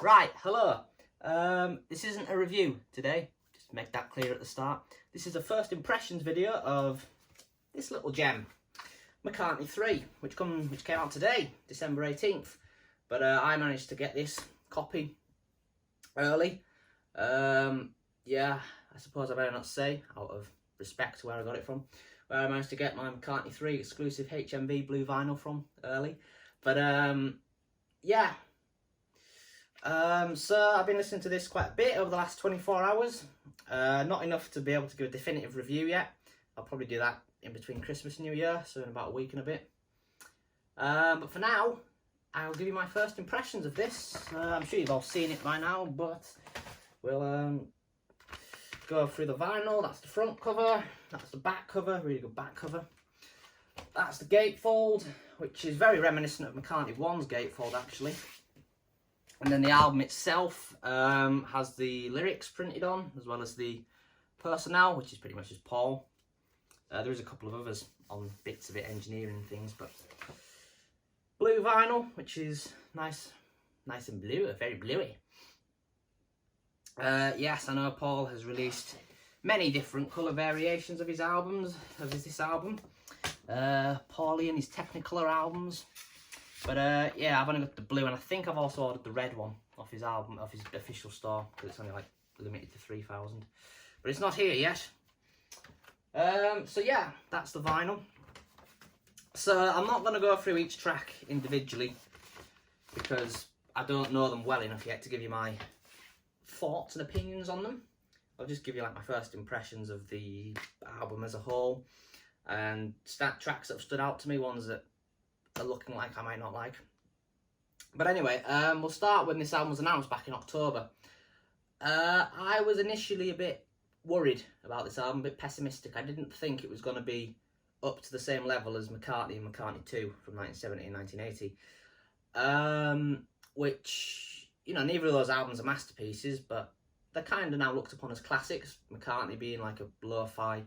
Right, hello. This isn't a review today, just to make that clear at the start. This is a first impressions video of this little gem, McCartney III, which came out today, December 18th. But I managed to get this copy early. Yeah, I suppose I better not say, out of respect to where I got it from, where I managed to get my McCartney III exclusive HMV blue vinyl from early. But yeah. So I've been listening to this quite a bit over the last 24 hours. Not enough to be able to give a definitive review yet. I'll probably do that in between Christmas and New Year, so in about a week and a bit. But for now, I'll give you my first impressions of this. I'm sure you've all seen it by now, but we'll go through the vinyl. That's the front cover, that's the back cover, really good back cover. That's the gatefold, which is very reminiscent of McCartney I's gatefold actually. And then the album itself has the lyrics printed on, as well as the personnel, which is pretty much just Paul. There is a couple of others on bits of it, engineering and things, but blue vinyl, which is nice and blue, very bluey. Yes, I know Paul has released many different colour variations of his albums, this album. Paulie and his Technicolor albums. But yeah, I've only got the blue, and I think I've also ordered the red one off his album, off his official store, because it's only like limited to 3,000. But it's not here yet. So yeah, that's the vinyl. So I'm not going to go through each track individually, because I don't know them well enough yet to give you my thoughts and opinions on them. I'll just give you like my first impressions of the album as a whole, and tracks that have stood out to me, ones that are looking like I might not like. But anyway, we'll start when this album was announced back in October. I was initially a bit worried about this album, a bit pessimistic. I didn't think it was going to be up to the same level as McCartney and McCartney II from 1970 and 1980. Which, you know, neither of those albums are masterpieces, but they're kind of now looked upon as classics. McCartney being like a lo-fi,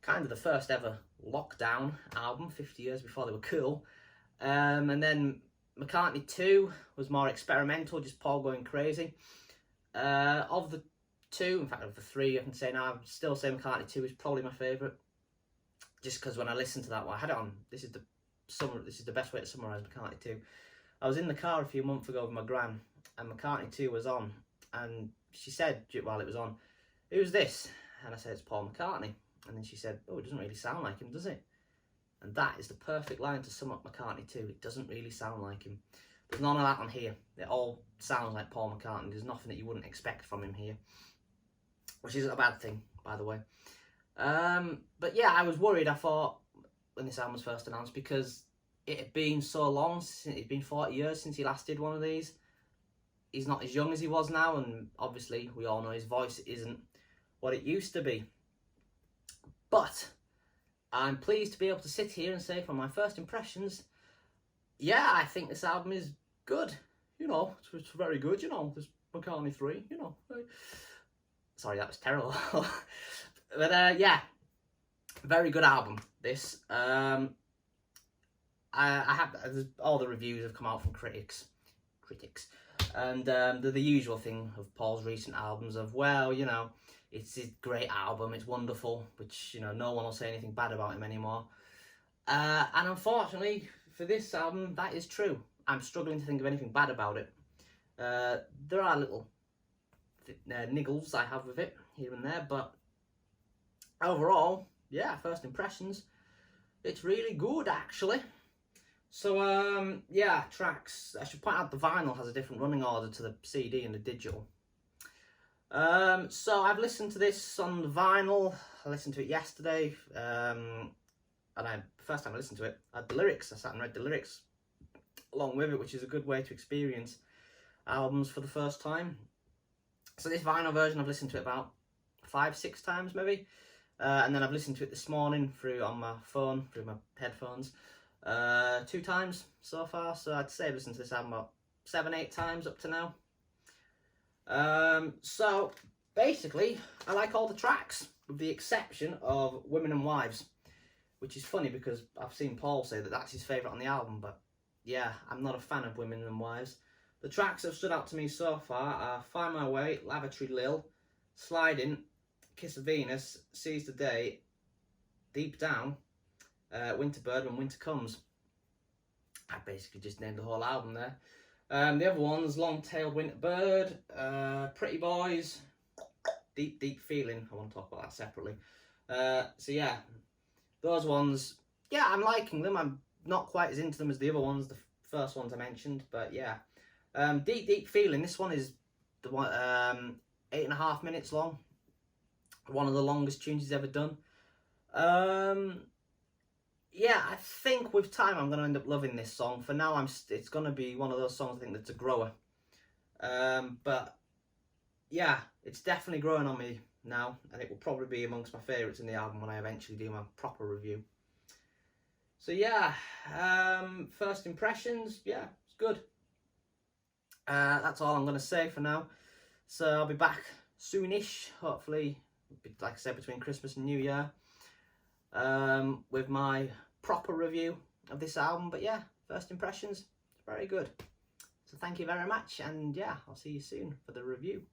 kind of the first ever lockdown album, 50 years before they were cool. And then McCartney II was more experimental, just Paul going crazy. Of the two, in fact of the three, I can say now, I'd still say McCartney II is probably my favourite. Just because when I listened to that one, I had it on, this is the best way to summarise McCartney II. I was in the car a few months ago with my gran, and McCartney II was on, and she said while it was on, "Who's this?" And I said, "It's Paul McCartney." And then she said, "Oh, it doesn't really sound like him, does it?" And that is the perfect line to sum up McCartney II. It doesn't really sound like him. There's none of that on here. It all sounds like Paul McCartney. There's nothing that you wouldn't expect from him here, which isn't a bad thing, by the way. But yeah, I was worried, I thought, when this album was first announced, because it had been so long, it had been 40 years since he last did one of these. He's not as young as he was now, and obviously we all know his voice isn't what it used to be. But I'm pleased to be able to sit here and say from my first impressions, yeah, I think this album is good. You know, it's very good, you know, this McCartney III, you know. Sorry, that was terrible. But yeah, very good album, this. I have, all the reviews have come out from critics. And the usual thing of Paul's recent albums of, well, you know, it's a great album, it's wonderful, which, you know, no one will say anything bad about him anymore. And unfortunately, for this album, that is true. I'm struggling to think of anything bad about it. There are little niggles I have with it, here and there, but overall, yeah, first impressions, it's really good, actually. So, yeah, tracks. I should point out the vinyl has a different running order to the CD and the digital. So I've listened to this on the vinyl. I listened to it yesterday, and the first time I listened to it, I had the lyrics. I sat and read the lyrics along with it, which is a good way to experience albums for the first time. So this vinyl version, I've listened to it about 5-6 times maybe, and then I've listened to it this morning on my phone, through my headphones, 2 times so far. So I'd say I've listened to this album about 7-8 times up to now. So basically, I like all the tracks, with the exception of Women and Wives, which is funny because I've seen Paul say that that's his favourite on the album, but yeah, I'm not a fan of Women and Wives. The tracks that have stood out to me so far are Find My Way, Lavatory Lil, Sliding, Kiss of Venus, Seize the Day, Deep Down, Winterbird, When Winter Comes. I basically just named the whole album there. The other ones, Long Tailed Winterbird, Pretty Boys, Deep Deep Feeling. I want to talk about that separately. So yeah, those ones, yeah, I'm liking them. I'm not quite as into them as the other ones, the first ones I mentioned, but yeah. Deep Deep Feeling, this one is the one 8.5 minutes long. One of the longest tunes he's ever done. Yeah, I think with time I'm going to end up loving this song. For now, it's going to be one of those songs I think that's a grower. But yeah, it's definitely growing on me now, and it will probably be amongst my favourites in the album when I eventually do my proper review. So yeah, first impressions, yeah, it's good. That's all I'm going to say for now. So I'll be back soonish, hopefully, like I said, between Christmas and New Year, with my proper review of this album. But yeah, first impressions, it's very good. So thank you very much, and yeah, I'll see you soon for the review.